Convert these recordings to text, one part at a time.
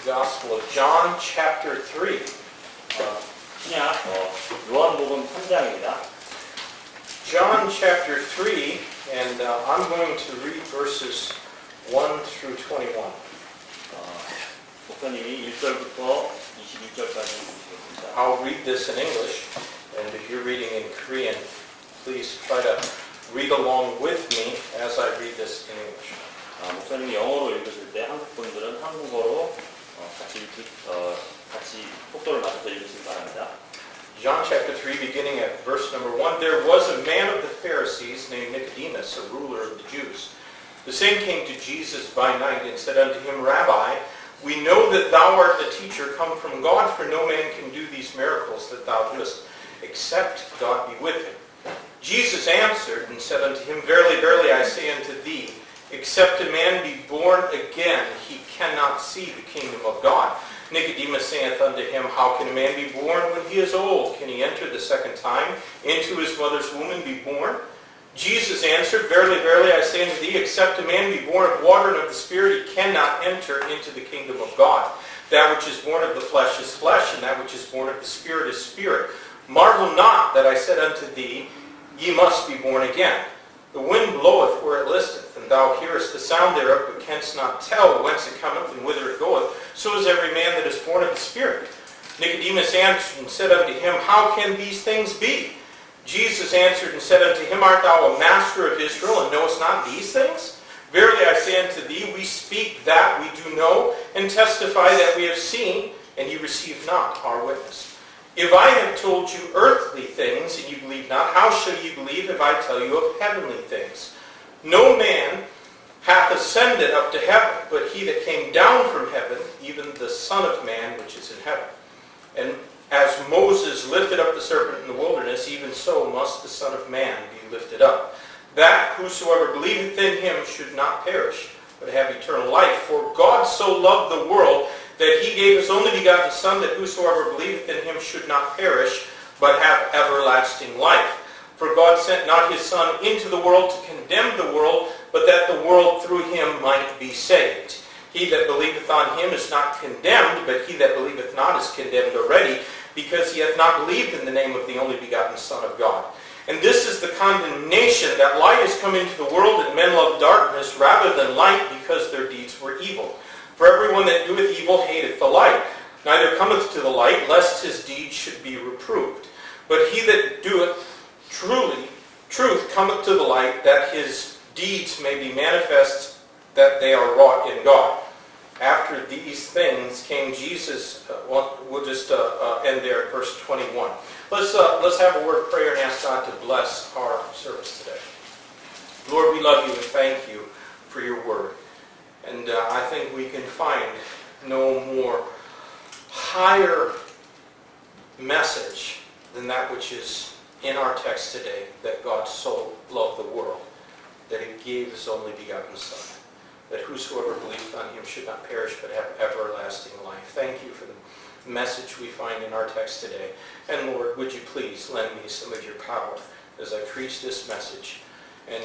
Gospel of John, chapter 3. 신약 요한복음 3장입니다. John chapter 3, and I'm going to read verses 1 through 21. 목사님이 1절부터 22절까지 읽으시겠습니다. I'll read this in English, and if you're reading in Korean, please try to read along with me as I read this in English. 목사님이 영어로 읽으실 때 한국 분들은 한국어로 같이 속도를 맞춰서 읽으시기 바랍니다. John chapter 3, beginning at verse number 1. There was a man of the Pharisees named Nicodemus, a ruler of the Jews. The same came to Jesus by night and said unto him, Rabbi, we know that thou art a teacher come from God, for no man can do these miracles that thou doest, except God be with him. Jesus answered and said unto him, Verily, verily, I say unto thee, except a man be born again, he cannot see the kingdom of God. Nicodemus saith unto him, How can a man be born when he is old? Can he enter the second time into his mother's womb and be born? Jesus answered, Verily, verily, I say unto thee, except a man be born of water and of the Spirit, he cannot enter into the kingdom of God. That which is born of the flesh is flesh, and that which is born of the Spirit is spirit. Marvel not that I said unto thee, Ye must be born again. The wind bloweth where it listeth, and thou hearest the sound thereof, but canst not tell whence it cometh and whither it goeth. So is every man that is born of the Spirit. Nicodemus answered and said unto him, How can these things be? Jesus answered and said unto him, Art thou a master of Israel, and knowest not these things? Verily I say unto thee, we speak that we do know, and testify that we have seen, and ye receive not our witness. If I have told you earthly things, and you believe not, how shall you believe if I tell you of heavenly things? No man hath ascended up to heaven, but he that came down from heaven, even the Son of Man which is in heaven. And as Moses lifted up the serpent in the wilderness, even so must the Son of Man be lifted up, that whosoever believeth in him should not perish, but have eternal life. For God so loved the world, that he gave his only begotten Son, that whosoever believeth in him should not perish, but have everlasting life. For God sent not his Son into the world to condemn the world, but that the world through him might be saved. He that believeth on him is not condemned, but he that believeth not is condemned already, because he hath not believed in the name of the only begotten Son of God. And this is the condemnation, that light is come into the world, and men love darkness rather than light, because their deeds were evil. For everyone that doeth evil hateth the light, neither cometh to the light, lest his deeds should be reproved. But he that doeth truth cometh to the light, that his deeds may be manifest, that they are wrought in God. After these things came Jesus. We'll just end there at verse 21. Let's have a word of prayer and ask God to bless our service today. Lord, we love you and thank you for your word. And I think we can find no more higher message than that which is in our text today, that God so loved the world, that he gave his only begotten Son, that whosoever believeth on him should not perish but have everlasting life. Thank you for the message we find in our text today. And Lord, would you please lend me some of your power as I preach this message, and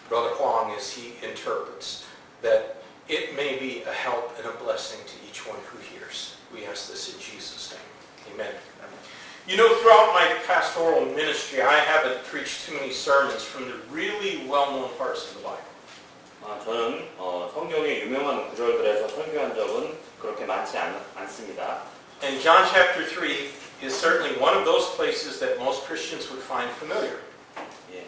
Brother Huang as he interprets, that it may be a help and a blessing to each one who hears. We ask this in Jesus' name. Amen. You know, throughout my pastoral ministry, I haven't preached too many sermons from the really well-known parts of the Bible. 저는 성경의 유명한 구절들에서 설교한 적은 그렇게 많지 않습니다. And John chapter 3 is certainly one of those places that most Christians would find familiar. 예,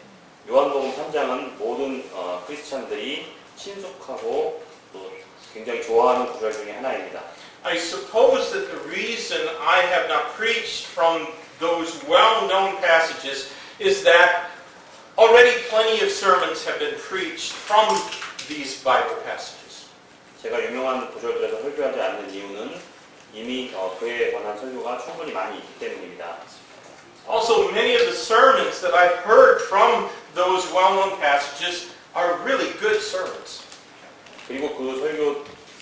요한복음 3장은 모든 크리스찬들이 친숙하고 또 굉장히 좋아하는 구절 중에 하나입니다. I suppose that the reason I have not preached from those well-known passages is that already plenty of sermons have been preached from these Bible passages. 제가 유명한 구절들에서 설교하지 않는 이유는 이미 그에 관한 설교가 충분히 많이 있기 때문입니다. Also, many of the sermons that I've heard from those well-known passages are really good sermons. 그리고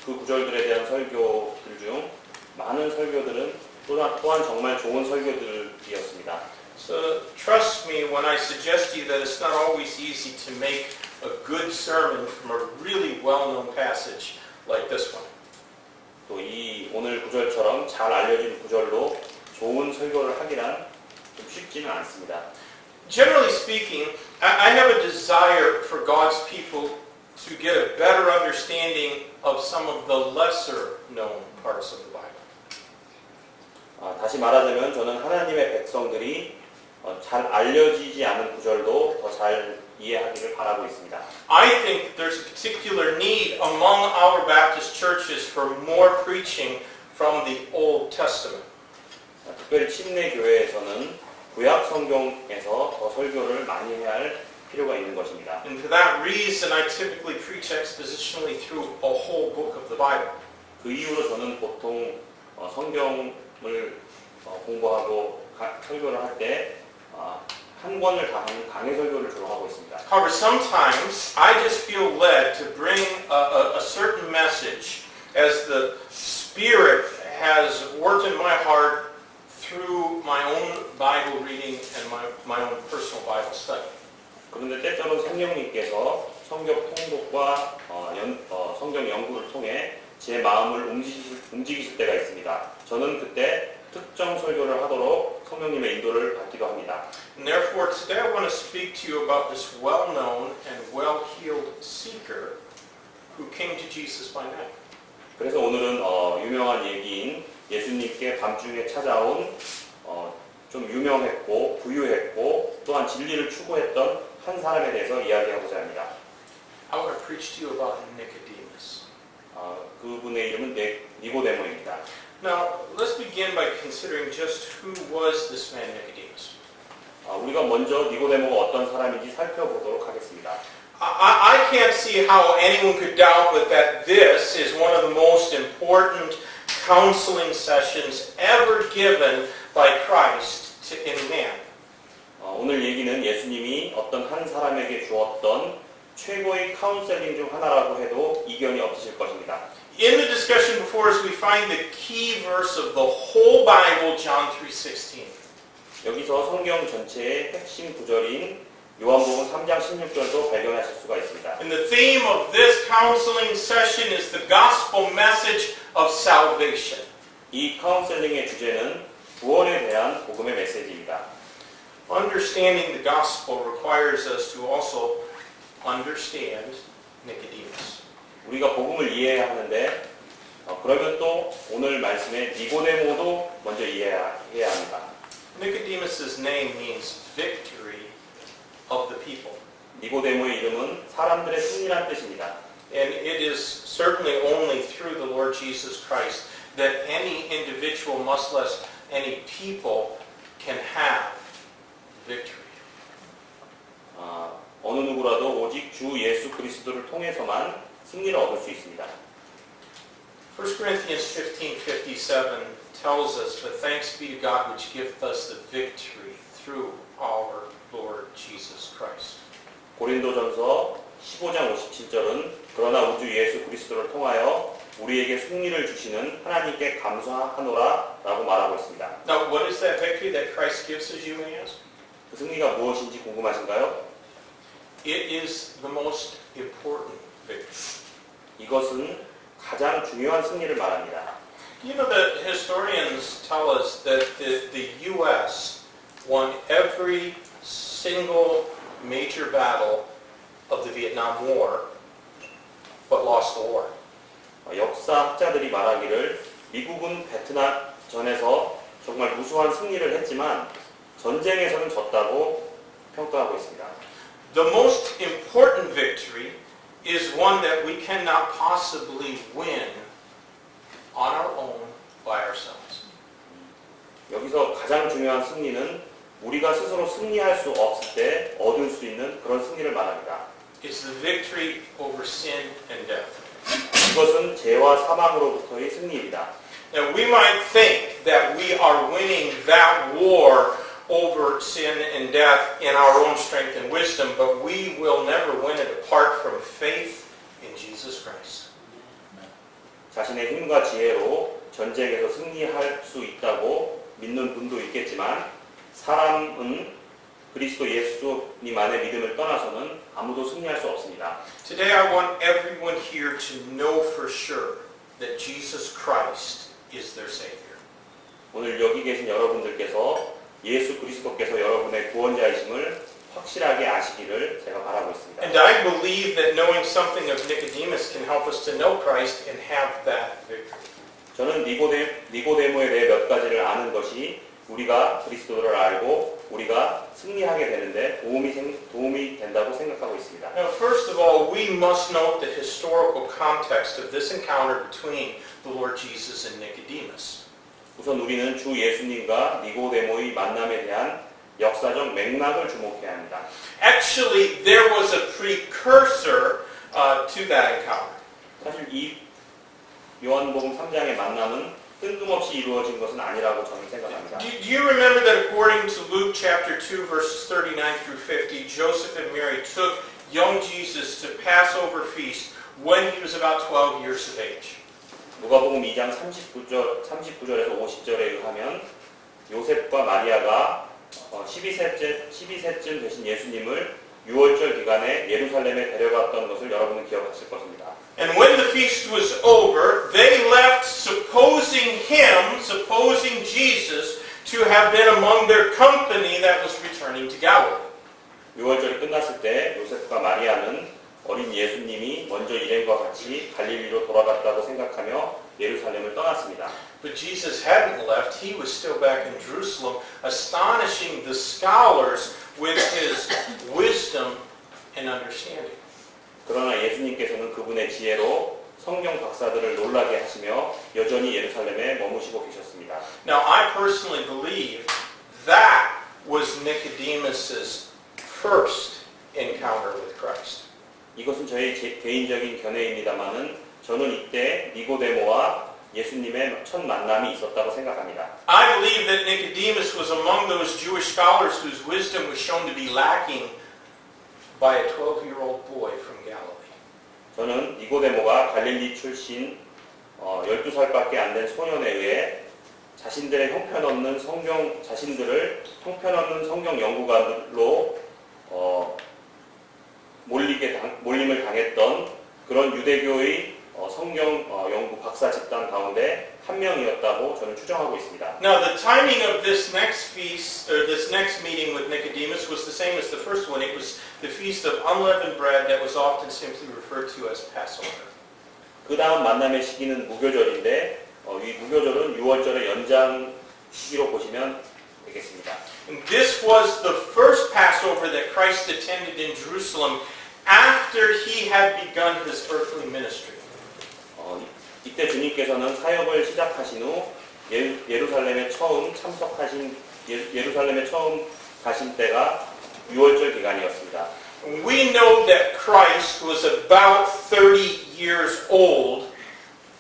그 구절들에 대한 설교들 중 많은 설교들은 또한 정말 좋은 설교들이었습니다. So trust me when I suggest to you that it's not always easy to make a good sermon from a really well-known passage like this one. 또 이 오늘 구절처럼 잘 알려진 구절로 좋은 설교를 하기란 좀 쉽지는 않습니다. Generally speaking, I have a desire for God's people to get a better understanding of some of the lesser known parts of the Bible. 다시 말하자면 저는 하나님의 백성들이 잘 알려지지 않은 구절도 더 잘 이해하기를 바라고 있습니다. I think there's a particular need among our Baptist churches for more preaching from the Old Testament. 특별히 침례 교회에서는 구약 성경에서 더 설교를 많이 해야 할 필요가 있는 것입니다. And for that reason, I typically preach expositionally through a whole book of the Bible. 그 이유로 저는 보통 성경을 공부하고 설교를 할 때 한 권을 다 하는 강해 설교를 주로 하고 있습니다. However, sometimes I just feel led to bring a certain message as the Spirit has worked in my heart through my own Bible reading and my own personal Bible study. 그런데 때때로 성령님께서 성경 통독과 성경 연구를 통해 제 마음을 움직이실 때가 있습니다. 저는 그때 특정 설교를 하도록 성령님의 인도를 받기도 합니다. And therefore, today I want to speak to you about this well-known and well-heeled seeker who came to Jesus by night. 그래서 오늘은 유명한 얘기인 예수님께 밤중에 찾아온 좀 유명했고 부유했고 또한 진리를 추구했던 한 사람에 대해서 이야기하고자 합니다. I want to preach to you about Nicodemus. 그분의 이름은 니고데모입니다. Now, let's begin by considering just who was this man Nicodemus. 우리가 먼저 니고데모가 어떤 사람인지 살펴보도록 하겠습니다. I can't see how anyone could doubt but that this is one of the most important counseling sessions ever given by Christ to any man. 오늘 얘기는 예수님이 어떤 한 사람에게 주었던 최고의 카운셀링 중 하나라고 해도 이견이 없으실 것입니다. In the discussion before us, we find the key verse of the whole Bible, John 3:16. 여기서 성경 전체의 핵심 구절인 요한복음 3장 16절도 발견하실 수가 있습니다. And the theme of this counseling session is the gospel message of salvation. 이 카운셀링의 주제는 구원에 대한 복음의 메시지입니다. Understanding the gospel requires us to also understand Nicodemus. 우리가 복음을 이해해야 하는데 그러면 또 오늘 말씀의 니고데모도 먼저 이해해야 합니다. Nicodemus' name means victory of the people. 니고데모의 이름은 사람들의 승리란 뜻입니다. And it is certainly only through the Lord Jesus Christ that any individual, much less any people, can have victory. 어느 누구라도 오직 주 예수 그리스도를 통해서만 승리를 얻을 수 있습니다. 1 Corinthians 15:57 tells us, "But thanks be to God which giveth us the victory through our Lord Jesus Christ." 고린도전서 15장 57절은 그러나 우주 예수 그리스도를 통하여 우리에게 승리를 주시는 하나님께 감사하노라 라고 말하고 있습니다. Now, what is that victory that Christ gives us, you may ask? 그 승리가 무엇인지 궁금하신가요? It is the most important victory. 이것은 가장 중요한 승리를 말합니다. You know, the historians tell us that the U.S. won every single major battle of the Vietnam War, but lost the war. 역사학자들이 말하기를 미국은 베트남 전에서 정말 무수한 승리를 했지만 전쟁에서는 졌다고 평가하고 있습니다. The most important victory is one that we cannot possibly win on our own by ourselves. 여기서 가장 중요한 승리는 우리가 스스로 승리할 수 없을 때 얻을 수 있는 그런 승리를 말합니다. It's the victory over sin and death. 이것은 죄와 사망으로부터의 승리입니다. Now we might think that we are winning that war over sin and death in our own strength and wisdom, but we will never win it apart from faith in Jesus Christ. 자신의 힘과 지혜로 전쟁에서 승리할 수 있다고 믿는 분도 있겠지만 사람은 그리스도 예수님 안에 믿음을 떠나서는 아무도 승리할 수 없습니다. Today I want everyone here to know for sure that Jesus Christ is their Savior. 오늘 여기 계신 여러분들께서 예수 그리스도께서 여러분의 구원자이심을 확실하게 아시기를 제가 바라고 있습니다. And I believe that knowing something of Nicodemus can help us to know Christ and have that victory. 저는 니고데모에 대해 몇 가지를 아는 것이 우리가 그리스도를 알고 우리가 승리하게 되는데 도움이 된다고 생각하고 있습니다. Now, first of all, we must note the historical context of this encounter between the Lord Jesus and Nicodemus. 우선 우리는 주 예수님과 니고데모의 만남에 대한 역사적 맥락을 주목해야 합니다. Actually, there was a precursor to that encounter. 사실 이 요한복음 3장의 만남은 뜬금없이 이루어진 것은 아니라고 저는 생각합니다. Do you remember that according to Luke chapter 2, verses 39 through 50, Joseph and Mary took young Jesus to Passover feast when he was about 12 years of age? 누가복음 2장 39절에서 50절에 의하면 요셉과 마리아가 12세쯤 되신 예수님을 유월절 기간에 예루살렘에 데려갔던 것을 여러분은 기억하실 것입니다. And when the feast was over, they left supposing Jesus to have been among their company that was returning to Galilee. 유월절이 끝났을 때 요셉과 마리아는 어린 예수님이 먼저 일행과 같이 갈릴리로 돌아갔다고 생각하며 예루살렘을 떠났습니다. But Jesus hadn't left. He was still back in Jerusalem, astonishing the scholars with his wisdom and understanding. 그러나 예수님께서는 그분의 지혜로 성경 박사들을 놀라게 하시며 여전히 예루살렘에 머무시고 계셨습니다. Now, I personally believe that was Nicodemus's first encounter with Christ. 이것은 저의 개인적인 견해입니다만은 저는 이때 니고데모와 예수님의 첫 만남이 있었다고 생각합니다. I believe that Nicodemus was among those Jewish scholars whose wisdom was shown to be lacking by a 12-year-old boy from Galilee. 저는 니고데모가 갈릴리 출신 12살밖에 안 된 소년에 의해 자신들을 형편없는 성경 연구가로 몰림을 당했던 그런 유대교의 성경 연구 박사 집단 가운데 한 명이었다고 저는 추정하고 있습니다. Now, the timing of this next feast, or this next meeting with Nicodemus, was the same as the first one. It was the feast of unleavened bread that was often simply referred to as Passover. 그 다음 만남의 시기는 무교절인데 이 무교절은 유월절의 연장 시기로 보시면 되겠습니다. And this was the first Passover that Christ attended in Jerusalem after he had begun his earthly ministry. 이때 주님께서는 사역을 시작하신 후 예루살렘에 처음 가신 때가 유월절 기간이었습니다. We know that Christ was about 30 years old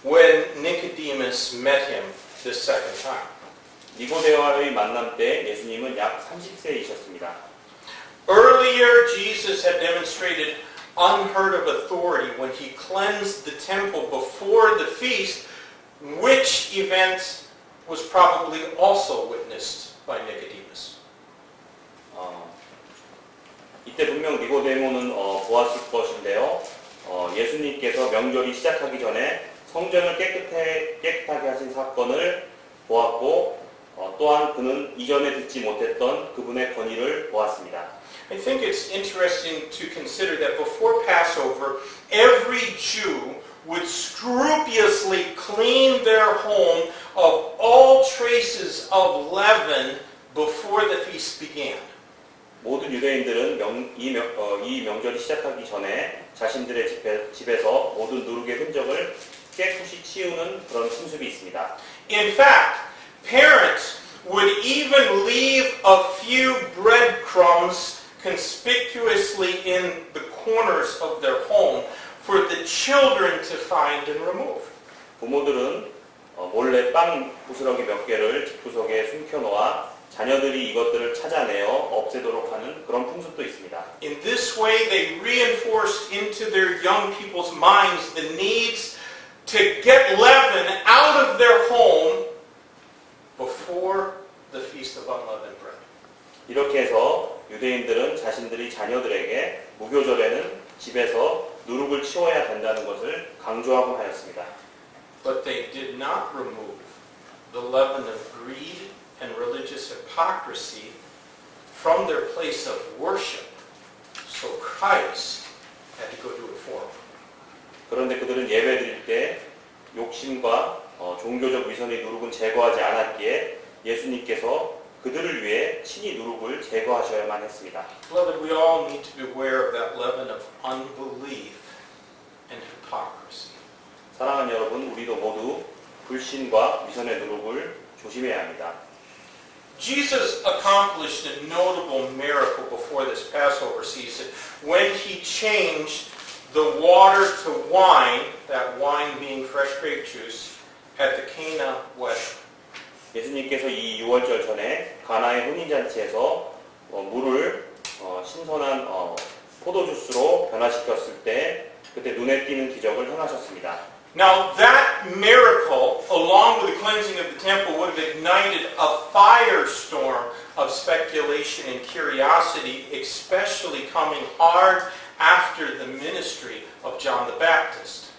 when Nicodemus met him the second time. 니고데와의 만남 때 예수님은 약 30세이셨습니다. Earlier, Jesus had demonstrated unheard of authority when he cleansed the temple before the feast, which event was probably also witnessed by Nicodemus. 이때 분명 니고데모는 보았을 것인데요. 예수님께서 명절이 시작하기 전에 성전을 깨끗하게 하신 사건을 보았고 또한 그는 이전에 듣지 못했던 그분의 권위를 보았습니다. I think it's interesting to consider that before Passover, every Jew would scrupulously clean their home of all traces of leaven before the feast began. 모든 유대인들은 이 명절이 시작하기 전에 자신들의 집에서 모든 누룩의 흔적을 깨끗이 치우는 그런 풍습이 있습니다. In fact, parents would even leave a few breadcrumbs conspicuously in the corners of their home for the children to find and remove. 부모들은 몰래 빵 부스러기 몇 개를 집구석에 숨겨놓아 자녀들이 이것들을 찾아내어 없애도록 하는 그런 풍습도 있습니다. In this way, they reinforced into their young people's minds the needs to get leaven out of their home before the Feast of Unleavened Bread. 이렇게 해서 유대인들은 자신들이 자녀들에게 무교절에는 집에서 누룩을 치워야 된다는 것을 강조하고 하였습니다. But they did not remove the leaven of greed and religious hypocrisy from their place of worship. So Christ had to go do it for them. 그런데 그들은 예배드릴 때 욕심과 종교적 위선의 누룩은 제거하지 않았기에 예수님께서 그들을 위해 친히 누룩을 제거하셔야만 했습니다. Beloved, we all need to be aware of that leaven of unbelief and hypocrisy. 사랑하는 여러분, 우리도 모두 불신과 위선의 누룩을 조심해야 합니다. Jesus accomplished a notable miracle before this Passover season when he changed the water to wine, that wine being fresh grape juice, at the Cana wedding. 예수님께서 이 6월절 전에 가나의 혼인잔치에서 물을 신선한 포도주스로 변화시켰을 때 그때 눈에 띄는 기적을 행하셨습니다. Now that miracle, along with the cleansing of the temple, would have ignited a firestorm of speculation and curiosity, especially coming hard after the ministry of John the Baptist.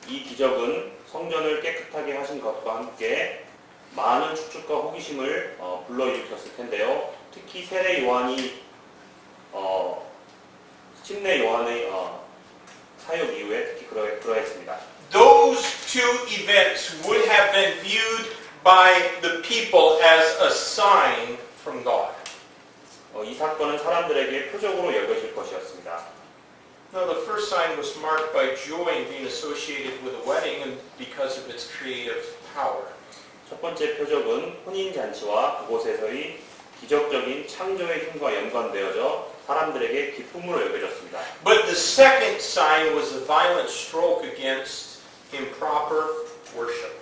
이 기적은 성전을 깨끗하게 하신 것과 함께 많은 추측과 호기심을 불러일으켰을 텐데요. 특히 세례 요한이 침례 요한의 사역 이후에 특히 그러했습니다. Those two events would have been viewed by the people as a sign from God. 이 사건은 사람들에게 표적으로 여겨질 것이었습니다. Now, the first sign was marked by joy in being associated with a wedding and because of its creative power. 첫 번째 표적은 혼인잔치와 그곳에서의 기적적인 창조의 힘과 연관되어져 사람들에게 기쁨으로 여겨졌습니다. But the second sign was a violent stroke against improper worship.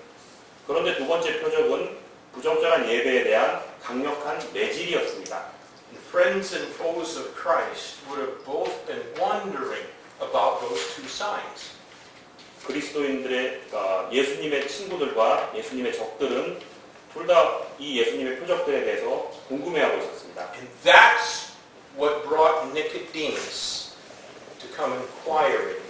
그런데 두 번째 표적은 부적절한 예배에 대한 강력한 매질이었습니다. And friends and foes of Christ would have both been wondering about those two signs. 그리스도인들의 예수님의 친구들과 예수님의 적들은 둘 다 이 예수님의 표적들에 대해서 궁금해하고 있었습니다. And that's what brought Nicodemus to come inquiring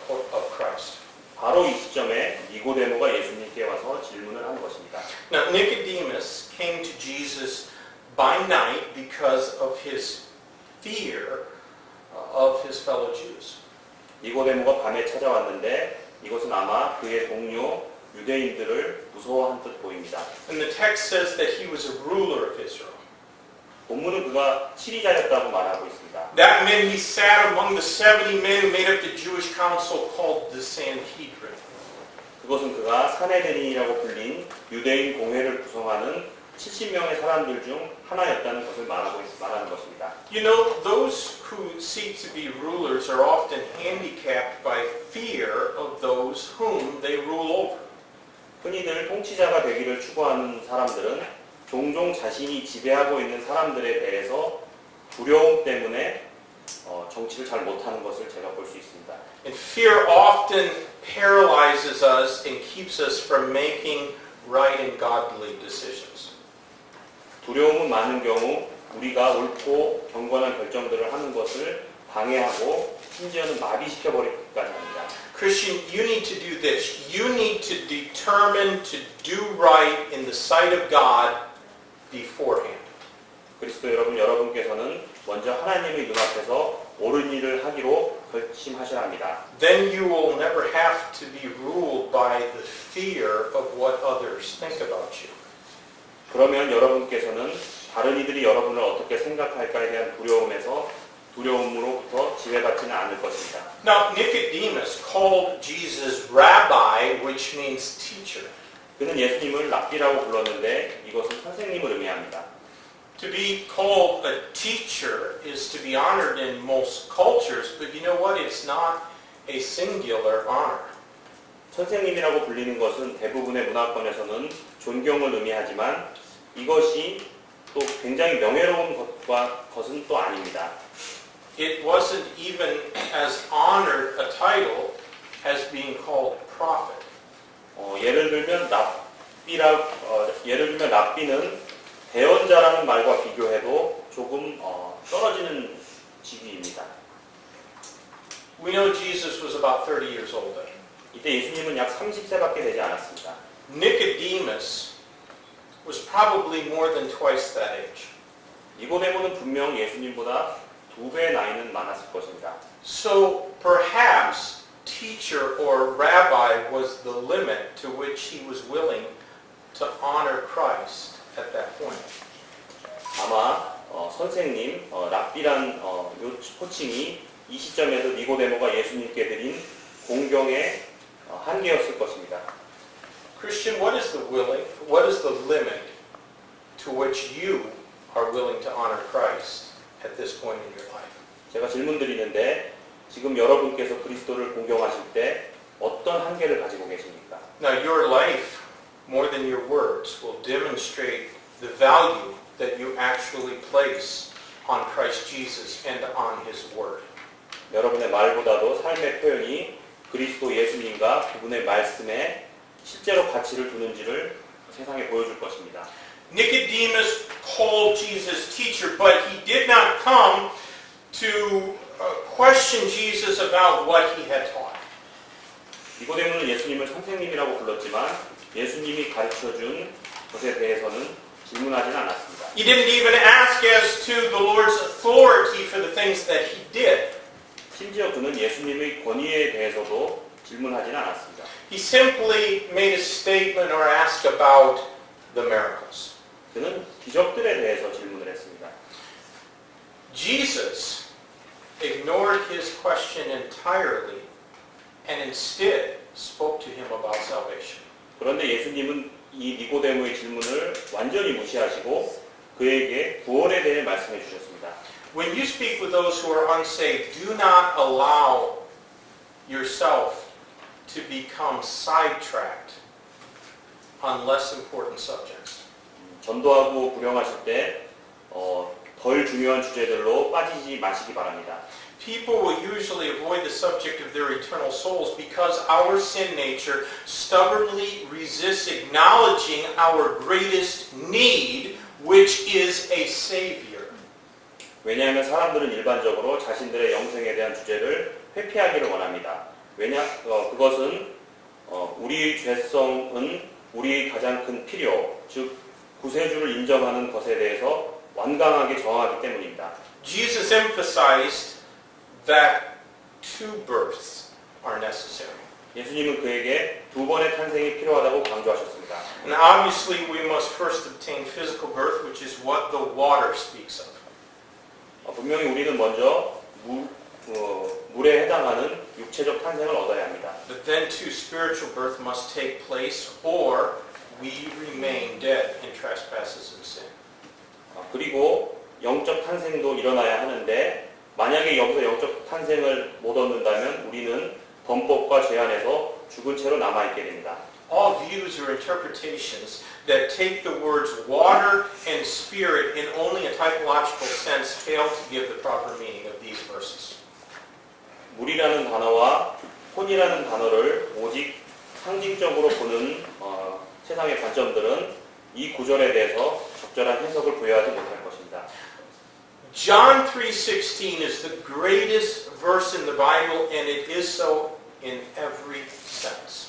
of Christ. 바로 이 시점에 니고데모가 예수님께 와서 질문을 한 것입니다. Now, Nicodemus came to Jesus by night because of his fear of his fellow Jews. 니고데모가 밤에 찾아왔는데 이것은 아마 그의 동료 유대인들을 무서워한 듯 보입니다. And the text says that he was a ruler of Israel. 본문은 그가 치리자였다고 말하고 있습니다. That meant he sat among the 70 men who made up the Jewish council called the Sanhedrin. 그것은 그가 사내들이라고 불린 유대인 공회를 구성하는 70명의 사람들 중 하나였다는 것을 말하는 것입니다. You know, those who seek to be rulers are often handicapped by fear of those whom they rule over. 흔히들 통치자가 되기를 추구하는 사람들은 종종 자신이 지배하고 있는 사람들에 대해서 두려움 때문에 정치를 잘 못하는 것을 제가 볼 수 있습니다. And fear often paralyzes us and keeps us from making right and godly decisions. 두려움은 많은 경우 우리가 옳고 경건한 결정들을 하는 것을 방해하고 심지어는 마비시켜버리기까지 합니다. Christian, you need to do this. You need to determine to do right in the sight of God beforehand. 그리스도 여러분께서는 먼저 하나님의 눈앞에서 옳은 일을 하기로 결심하셔야 합니다. Then you will never have to be ruled by the fear of what others think about you. 그러면 여러분께서는 다른 이들이 여러분을 어떻게 생각할까에 대한 두려움으로부터 지배받지는 않을 것입니다. Now, Nicodemus called Jesus Rabbi, which means teacher. 그는 예수님을 랍비라고 불렀는데 이것은 선생님을 의미합니다. To be called a teacher is to be honored in most cultures, but you know what? It's not a singular honor. 선생님이라고 불리는 것은 대부분의 문화권에서는 존경을 의미하지만 이것이 또 굉장히 명예로운 것은 또 아닙니다. It wasn't even as honored a title as being called prophet. 예를 들면 랍비는 대언자라는 말과 비교해도 조금 떨어지는 직위입니다. We know Jesus was about 30 years old then. 이때 예수님은 약 30세밖에 되지 않았습니다. Nicodemus probably more than twice that age. 니고데모는 분명 예수님보다 2배 나이는 많았을 것입니다. So perhaps teacher or rabbi was the limit to which he was willing to honor Christ at that point. 아마 선생님, 랍비란 요 호칭이 이 시점에서 니고데모가 예수님께 드린 공경의 한계였을 것입니다. Christian, what is the limit to which you are willing to honor Christ at this point in your life? 제가 질문 드리는데 지금 여러분께서 그리스도를 공경하실 때 어떤 한계를 가지고 계십니까? Now, your life, more than your words, will demonstrate the value that you actually place on Christ Jesus and on His Word. 여러분의 말보다도 삶의 표현이 그리스도 예수님과 그분의 말씀에 실제로 가치를 두는지를 세상에 보여줄 것입니다. Nicodemus called Jesus teacher, but he did not come to question Jesus about what he had taught. 니고데모는 예수님을 선생님이라고 불렀지만 예수님이 가르쳐준 것에 대해서는 질문하지는 않았습니다. He didn't even ask as to the Lord's authority for the things that he did. 심지어 그는 예수님의 권위에 대해서도 질문하지는 않았습니다. He simply made a statement or asked about the miracles. 그는 기적들에 대해서 질문을 했습니다. Jesus ignored his question entirely and instead spoke to him about salvation. 그런데 예수님은 이 니고데모의 질문을 완전히 무시하시고 그에게 구원에 대해 말씀해 주셨습니다. When you speak with those who are unsaved, do not allow yourself to become sidetracked on less important subjects. 전도하고 구령하실 때 덜 중요한 주제들로 빠지지 마시기 바랍니다. People will usually avoid the subject of their eternal souls because our sin nature stubbornly resists acknowledging our greatest need, which is a Savior. 왜냐하면 사람들은 일반적으로 자신들의 영생에 대한 주제를 회피하기를 원합니다. 그것은 우리 죄성은 우리의 가장 큰 필요, 즉 구세주를 인정하는 것에 대해서 완강하게 저항하기 때문입니다. Jesus emphasized that 2 births are necessary. 예수님은 그에게 2번의 탄생이 필요하다고 강조하셨습니다. And obviously we must first obtain physical birth, which is what the water speaks of. 분명히 우리는 먼저 물에 해당하는 육체적 탄생을 얻어야 합니다. But then too, spiritual birth must take place or we remain dead in trespasses and sin. 그리고 영적 탄생도 일어나야 하는데 만약에 여기서 영적 탄생을 못 얻는다면 우리는 범법과 죄 안에서 죽은 채로 남아있게 됩니다. All views or interpretations that take the words water and spirit in only a typological sense fail to give the proper meaning of these verses. 물이라는 단어와 혼이라는 단어를 오직 상징적으로 보는 세상의 관점들은 이 구절에 대해서 적절한 해석을 부여하지 못할 것입니다. John 3:16 is the greatest verse in the Bible, and it is so in every sense.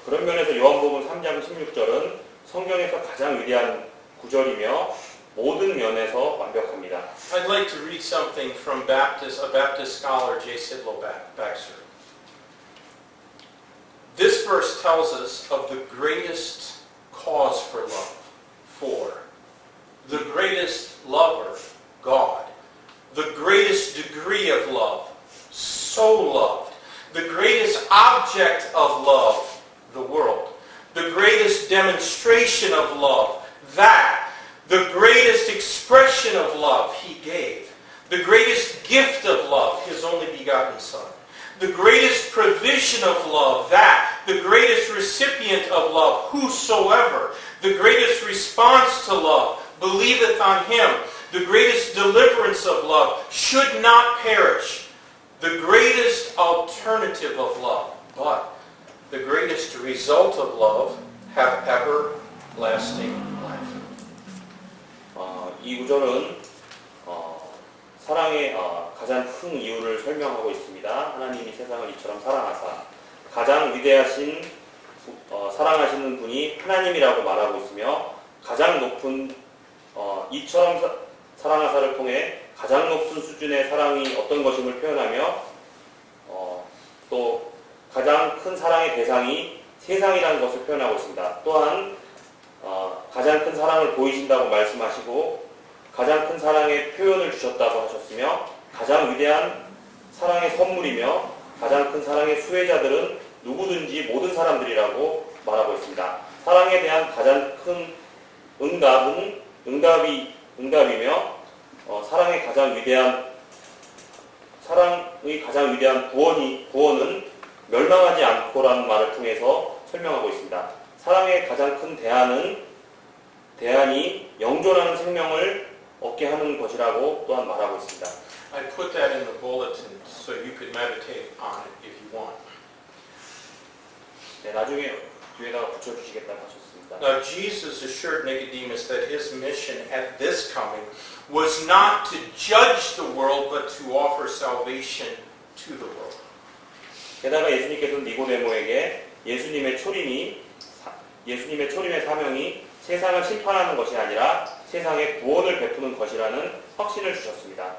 그런 면에서 요한복음 3장 16절은 성경에서 가장 위대한 구절이며 모든 면에서 완벽합니다. I'd like to read something from a Baptist scholar, J. Sidlow Baxter. This verse tells us of the greatest cause for love, the greatest lover, God, the greatest degree of love, so loved, the greatest object of love, the world, the greatest demonstration of love, that, the greatest expression of love He gave, the greatest gift of love, His only begotten Son, the greatest provision of love, that, the greatest recipient of love, whosoever, the greatest response to love, believeth on Him, the greatest deliverance of love, should not perish, the greatest alternative of love, but the greatest result of love, have everlasting life. 이 구절은 사랑의 가장 큰 이유를 설명하고 있습니다. 하나님이 세상을 이처럼 사랑하사 가장 위대하신 사랑하시는 분이 하나님이라고 말하고 있으며 가장 높은 이처럼 사랑하사를 통해 가장 높은 수준의 사랑이 어떤 것임을 표현하며 또 가장 큰 사랑의 대상이 세상이라는 것을 표현하고 있습니다. 또한 가장 큰 사랑을 보이신다고 말씀하시고 가장 큰 사랑의 표현을 주셨다고 하셨으며 가장 위대한 사랑의 선물이며 가장 큰 사랑의 수혜자들은 누구든지 모든 사람들이라고 말하고 있습니다. 사랑에 대한 가장 큰 응답은 응답이며 사랑의 가장 위대한 구원은 멸망하지 않고라는 말을 통해서 설명하고 있습니다. 사랑의 가장 큰 대안이 영존하는 생명을 얻게 하는 것이라고 또한 말하고 있습니다. I put that in the bulletin so you could meditate on it if you want. 네, 나중에 뒤에다가 붙여주시겠다고 하셨습니다. Now Jesus assured Nicodemus that his mission at this coming was not to judge the world but to offer salvation to the world. 게다가 예수님께서는 니고데모에게 예수님의 초림의 사명이 세상을 심판하는 것이 아니라 세상에 구원을 베푸는 것이라는 확신을 주셨습니다.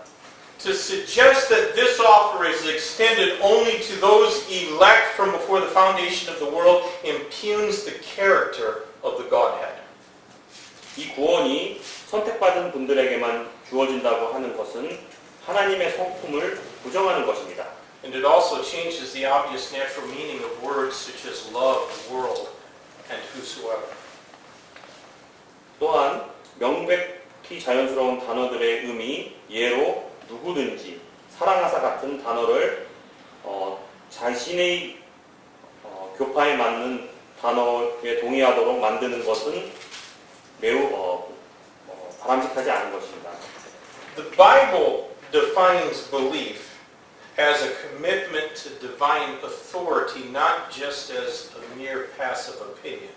To suggest that this offer is extended only to those elect from before the foundation of the world impugns the character of the Godhead. 이 구원이 선택받은 분들에게만 주어진다고 하는 것은 하나님의 성품을 부정하는 것입니다. And it also changes the obvious natural meaning of words such as love, world, and whosoever. 또한 명백히 자연스러운 단어들의 의미, 예로 누구든지, 사랑하사 같은 단어를 자신의 교파에 맞는 단어에 동의하도록 만드는 것은 매우 바람직하지 않은 것입니다. The Bible defines belief as a commitment to divine authority, not just as a mere passive opinion.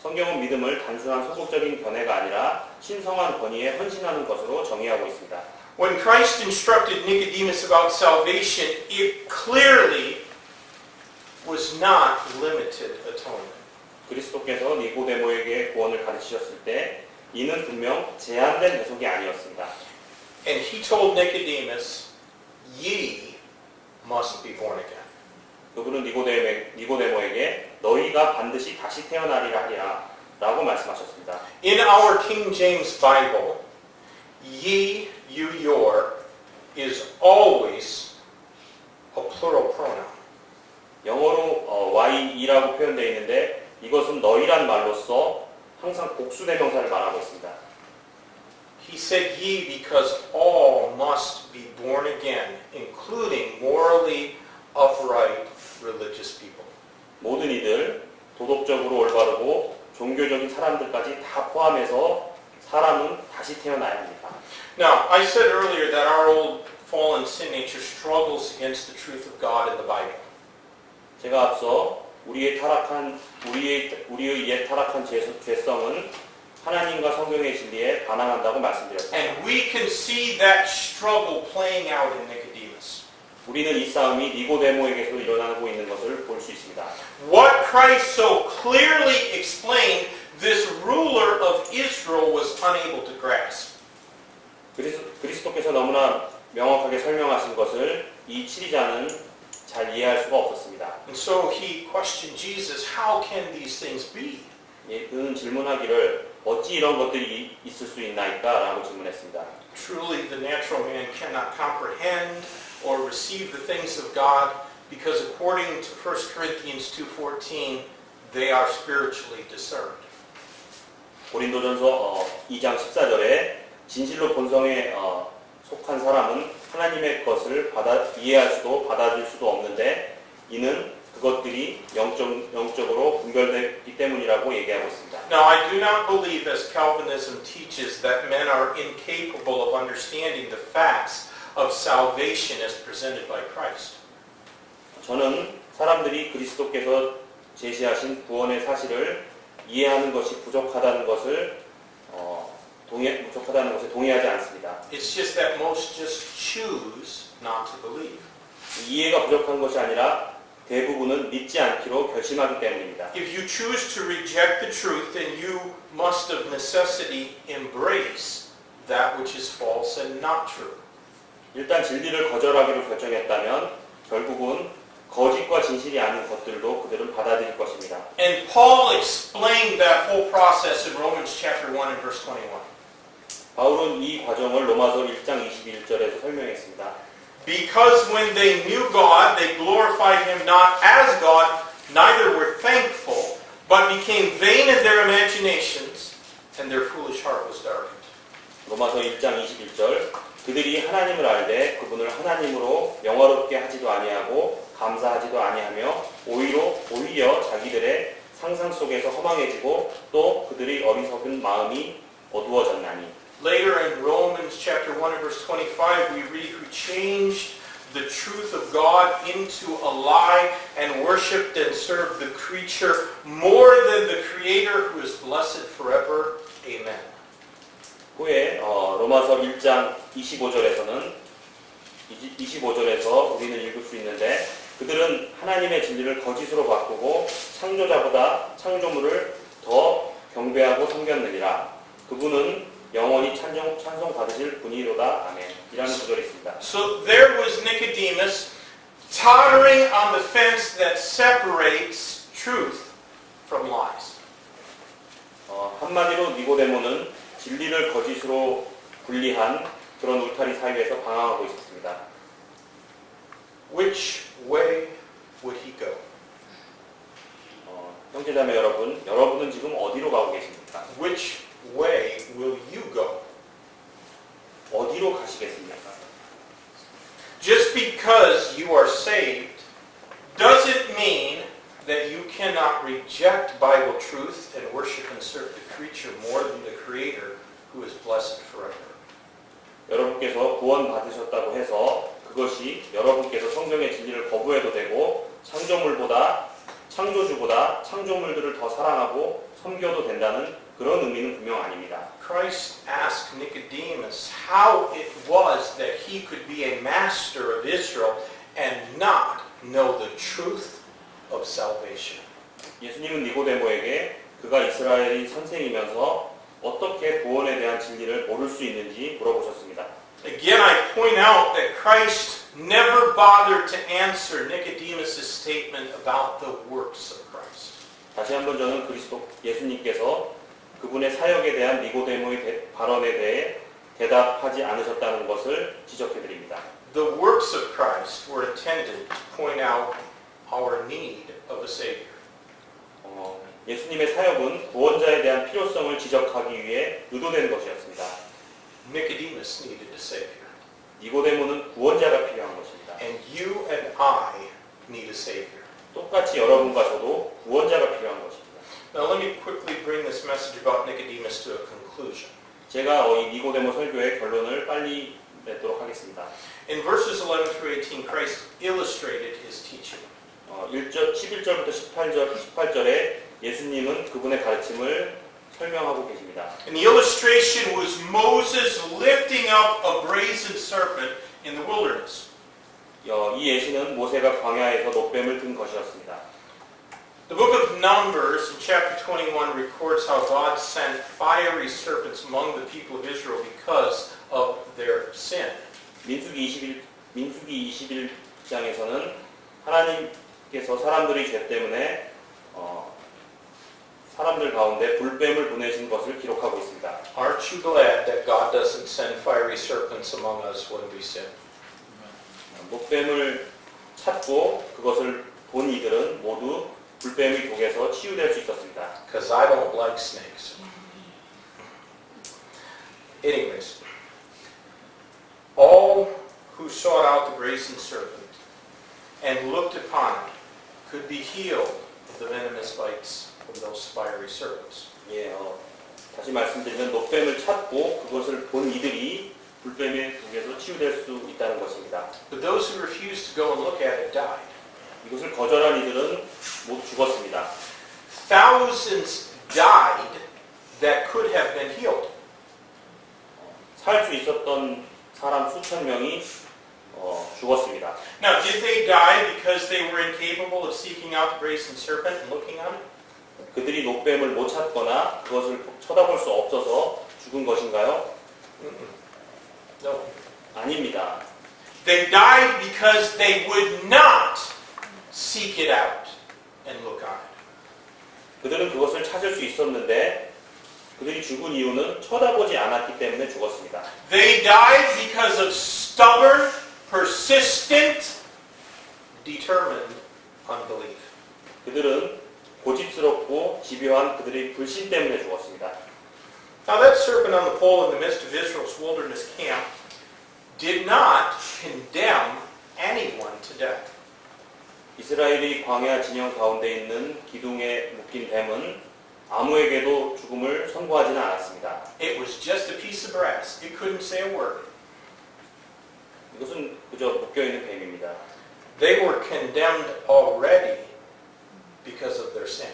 성경은 믿음을 단순한 소극적인 견해가 아니라 신성한 권위에 헌신하는 것으로 정의하고 있습니다. When Christ instructed Nicodemus about salvation, it clearly was not limited atonement. 그리스도께서 니고데모에게 구원을 가르치셨을 때 이는 분명 제한된 대속이 아니었습니다. And he told Nicodemus, ye must be born again. 그분은 니고데모에게 너희가 반드시 다시 태어나리라 하리라 라고 말씀하셨습니다. In our King James Bible, ye, you, your is always a plural pronoun. 영어로 y이라고 표현되어 있는데 이것은 너희란 말로써 항상 복수대명사를 말하고 있습니다. He said ye because all must be born again, including morally upright religious people. 모든 이들, 도덕적으로 올바르고 종교적인 사람들까지 다 포함해서 사람은 다시 태어나야 합니다. Now, I said earlier that our old fallen sin nature struggles against the truth of God in the Bible. 제가 앞서 우리의 옛 타락한 죄성은 하나님과 성경의 진리에 반항한다고 말씀드렸습니다. And we can see that struggle playing out in Nicodemus. 우리는 이 싸움이 니고데모에게서 일어나고 있는 것을 볼 수 있습니다. What Christ so clearly explained, this ruler of Israel was unable to grasp. 그리스도께서 너무나 명확하게 설명하신 것을 이 치리자는 잘 이해할 수가 없었습니다. And so he questioned Jesus, how can these things be? 그는 질문하기를 어찌 이런 것들이 있을 수 있나이까? 라고 질문했습니다. Truly the natural man cannot comprehend or receive the things of God because according to 1 Corinthians 2:14, they are spiritually discerned. 고린도전서 2장 14절에 진실로 본성에 속한 사람은 하나님의 것을 이해할 수도 받아들일 수도 없는데 이는 그것들이 영적으로 분별되기 때문이라고 얘기하고 있습니다. Now I do not believe, as Calvinism teaches, that men are incapable of understanding the facts of salvation as presented by Christ. 저는 사람들이 그리스도께서 제시하신 구원의 사실을 이해하는 것이 부족하다는 것에 동의하지 않습니다. It's just that most just choose not to believe. 이해가 부족한 것이 아니라 대부분은 믿지 않기로 결심하기 때문입니다. If you choose to reject the truth, then you must of necessity embrace that which is false and not true. 일단 진리를 거절하기로 결정했다면 결국은 거짓과 진실이 아닌 것들도 그들은 받아들일 것입니다. And Paul explained that whole process in Romans chapter 1 and verse 21. 바울은 이 과정을 로마서 1장 21절에서 설명했습니다. Because when they knew God, they glorified him not as God, neither were thankful, but became vain in their imaginations, and their foolish heart was darkened. 로마서 1장 21절 그들이 하나님을 알되 그분을 하나님으로 영화롭게 하지도 아니하고 감사하지도 아니하며 오히려 자기들의 상상 속에서 허망해지고 또 그들의 어리석은 마음이 어두워졌나니. Later in Romans chapter 1 and verse 25 we read who changed the truth of God into a lie and worshipped and served the creature more than the Creator who is blessed forever. Amen. 후에 로마서 1장 25절에서 우리는 읽을 수 있는데 그들은 하나님의 진리를 거짓으로 바꾸고 창조자보다 창조물을 더 경배하고 섬겼느니라. 그분은 영원히 찬송 받으실 분이로다. 아멘. 이라는 구절이 있습니다. So there was Nicodemus tottering on the fence that separates truth from lies. 한마디로 니고데모는 진리를 거짓으로 분리한 그런 울타리 사이에서 방황하고 있었습니다. Which way would he go? 형제자매 여러분은 지금 어디로 가고 계십니까? Which way will you go? 어디로 가시겠습니까? Just because you are saved doesn't mean that you cannot reject Bible truth and worship and serve the creature more than the Creator who is blessed forever. 여러분께서 구원 받으셨다고 해서 그것이 여러분께서 성경의 진리를 거부해도 되고 창조주보다 창조물들을 더 사랑하고 섬겨도 된다는 그런 의미는 분명 아닙니다. Christ asked Nicodemus how it was that he could be a master of Israel and not know the truth of salvation. 예수님은 니고데모에게 그가 이스라엘의 선생이면서 어떻게 구원에 대한 진리를 모를 수 있는지 물어보셨습니다. Again, I point out that Christ never bothered to answer Nicodemus' statement about the works of Christ. 다시 한번 저는 예수님께서 그분의 사역에 대한 니고데모의 발언에 대해 대답하지 않으셨다는 것을 지적해드립니다. The works of Christ were intended to point out our need of a Savior. 예수님의 사역은 구원자에 대한 필요성을 지적하기 위해 의도된 것이었습니다. Nicodemus needed a Savior. 니고데모는 구원자가 필요한 것입니다. And you and I need a Savior. 똑같이 여러분과 저도 구원자가 필요한 것입니다. Now let me quickly bring this message about Nicodemus to a conclusion. 제가 이 니고데모 설교의 결론을 빨리 맺도록 하겠습니다. In verses 11 through 18, Christ illustrated his teaching. 11절부터 18절에 예수님은 그분의 가르침을 설명하고 계십니다. And the illustration was Moses lifting up a brazen serpent in the wilderness. 이 예시는 모세가 광야에서 노뱀을 든 것이었습니다. The book of Numbers in chapter 21 records how God sent fiery serpents among the people of Israel because of their sin. 민수기 21장에서는 하나님께서 사람들의 죄 때문에 사람들 가운데 불뱀을 보내신 것을 기록하고 있습니다. Aren't you glad that God doesn't send fiery serpents among us when we sin? 노뱀을 찾고 그것을 본 이들은 모두 불뱀의 독에서 치유될 수 있었습니다. Because I don't like snakes. Anyways, all who sought out the brazen serpent and looked upon it could be healed of the venomous bites of those fiery serpents. 다시 말씀드리면 노뱀을 찾고 그것을 본 이들이 불뱀의 독에서 치유될 수 있다는 것입니다. But those who refused to go and look at it died. 이것을 거절한 이들은 모두 죽었습니다. Thousands died that could have been healed. 살 수 있었던 사람 수천 명이 죽었습니다. Now, did they die because they were incapable of seeking out the brazen serpent and looking on it? 그들이 노뱀을 못 찾거나 그것을 쳐다볼 수 없어서 죽은 것인가요? No. 아닙니다. They died because they would not seek it out and look on it. 그들은 그것을 찾을 수 있었는데 그들이 죽은 이유는 쳐다보지 않았기 때문에 죽었습니다. They died because of stubborn, persistent, determined unbelief. 그들은 고집스럽고 집요한 그들의 불신 때문에 죽었습니다. Now that serpent on the pole in the midst of Israel's wilderness camp did not condemn anyone to death. 이스라엘이 광야 진영 가운데 있는 기둥에 묶인 뱀은 아무에게도 죽음을 선고하지는 않았습니다. It was just a piece of brass. It couldn't say a word. 이것은 그저 묶여있는 뱀입니다. They were condemned already because of their sin.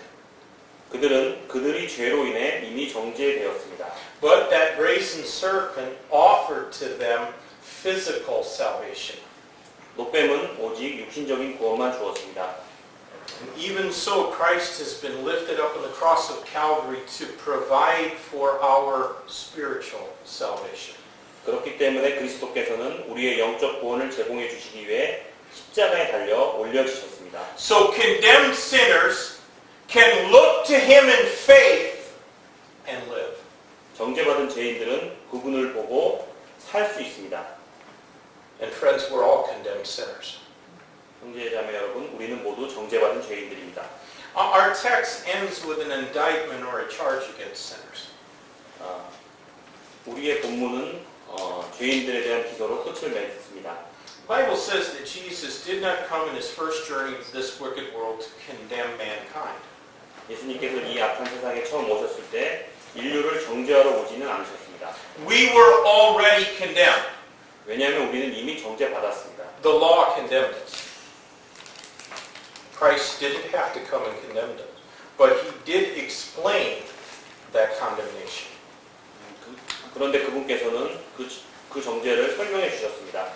그들은 그들이 죄로 인해 이미 정죄되었습니다. But that brazen serpent offered to them physical salvation. 노뱀은 오직 육신적인 구원만 주었습니다. And even so, Christ has been lifted up on the cross of Calvary to provide for our spiritual salvation. 그렇기 때문에 그리스도께서는 우리의 영적 구원을 제공해 주시기 위해 십자가에 달려 올려지셨습니다. So condemned sinners can look to Him in faith and live. 정죄받은 죄인들은 그분을 보고 살 수 있습니다. And friends, we're all condemned sinners. 형제자매 여러분, 우리는 모두 정죄받은 죄인들입니다. Our text ends with an indictment or a charge against sinners. 우리의 본문은 죄인들에 대한 기소로 끝을 맺습니다. The Bible says that Jesus did not come in His first journey to this wicked world to condemn mankind. 예수님께서 이 악한 세상에 처음 오셨을 때 인류를 정죄하러 오지는 않으셨습니다. We were already condemned. 왜냐하면 우리는 이미 정죄받았습니다. The law condemned us. Christ didn't have to come and condemn us, but He did explain that condemnation. 그런데 그분께서는 그 정죄를 설명해 주셨습니다.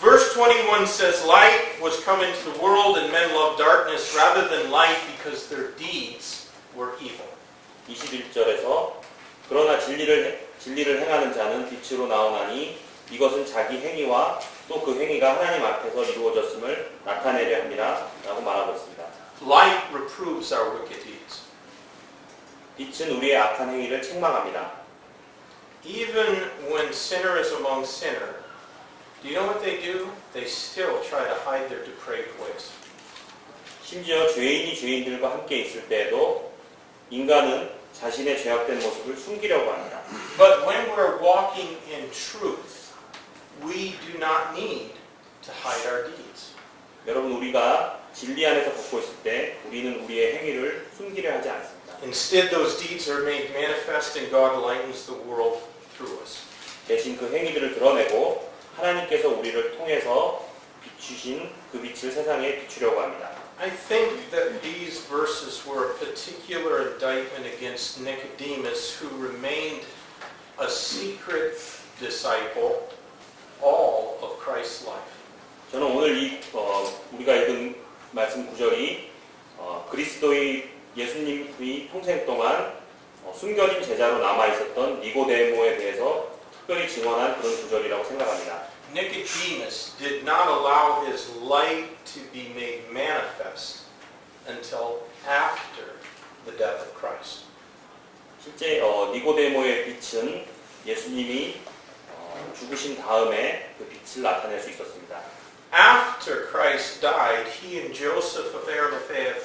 Verse 21 says, Light was come into the world and men loved darkness rather than light because their deeds were evil. 21절에서 그러나 진리를 행하는 자는 빛으로 나오나니 이것은 자기 행위와 또 그 행위가 하나님 앞에서 이루어졌음을 나타내려 함이라 라고 말하고 있습니다. Light reproves our wicked deeds. 빛은 우리의 악한 행위를 책망합니다. Even when sinner is among sinner, do you know what they do? They still try to hide their depraved ways. 심지어 죄인이 죄인들과 함께 있을 때에도 인간은 자신의 죄악된 모습을 숨기려고 합니다. But when we're walking in truth, we do not need to hide our deeds. 여러분, 우리가 진리 안에서 걷고 있을 때 우리는 우리의 행위를 숨기려 하지 않습니다. Instead, those deeds are made manifest and God lightens the world through us. 대신 그 행위들을 드러내고 하나님께서 우리를 통해서 비추신 그 빛을 세상에 비추려고 합니다. I think that these verses were a particular indictment against Nicodemus, who remained a secret disciple all of Christ's life. 저는 오늘 우리가 읽은 말씀 구절이 그리스도의 예수님의 평생 동안 숨겨진 제자로 남아 있었던 니고데모에 대해서 특별히 증언한 그런 구절이라고 생각합니다. Nicodemus did not allow his light to be made manifest until after the death of Christ. 실제 니고데모의 빛은 예수님이 죽으신 다음에 그 빛을 나타낼 수 있었습니다. After Christ died, he and Joseph of Arimathea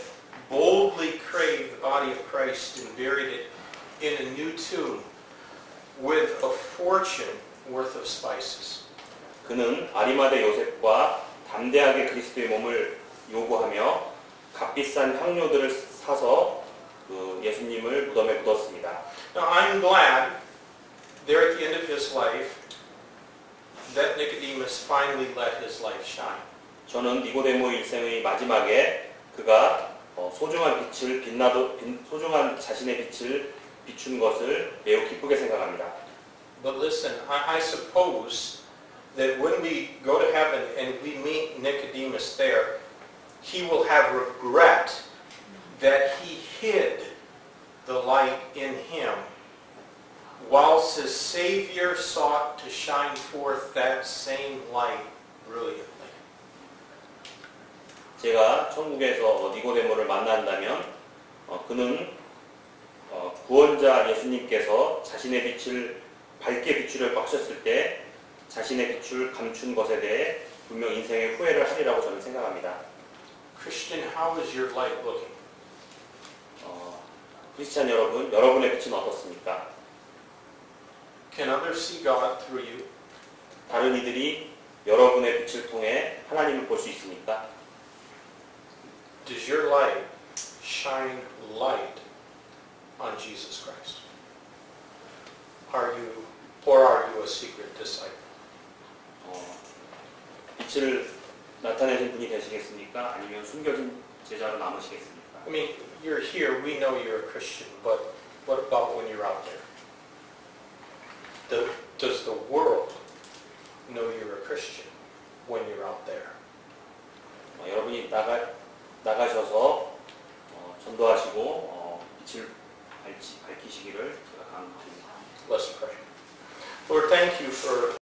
boldly craved the body of Christ and buried it in a new tomb with a fortune worth of spices. 그는 아리마대 요셉과 담대하게 그리스도의 몸을 요구하며 값비싼 향료들을 사서 그 예수님을 무덤에 묻었습니다. Now I'm glad there at the end of his life that Nicodemus finally let his life shine. 저는 니고데모 일생의 마지막에 그가 소중한 소중한 자신의 빛을 비춘 것을 매우 기쁘게 생각합니다. But listen, I suppose that when we go to heaven and we meet Nicodemus there, he will have regret that he hid the light in him, whilst his Savior sought to shine forth that same light brilliantly. 제가 천국에서 니고데모를 만난다면 그는 구원자 예수님께서 자신의 빛을 밝게 비추려고 하셨을 때 자신의 빛을 감춘 것에 대해 분명 인생의 후회를 하리라고 저는 생각합니다. Christian, how is your light looking? 크리스찬 여러분, 여러분의 빛은 어떻습니까? Can others see God through you? 다른 이들이 여러분의 빛을 통해 하나님을 볼 수 있습니까? Does your light shine light on Jesus Christ? Are you a secret disciple? 빛을 나타내신 분이 되시겠습니까? 아니면 숨겨진 제자로 남으시겠습니까? I mean, you're here, we know you're a Christian, but what about when you're out there? Does the world know you're a Christian when you're out there? 여러분이 나가셔서 전도하시고 빛을 밝히시기를 제가 강조합니다. Let's pray. Lord, thank you for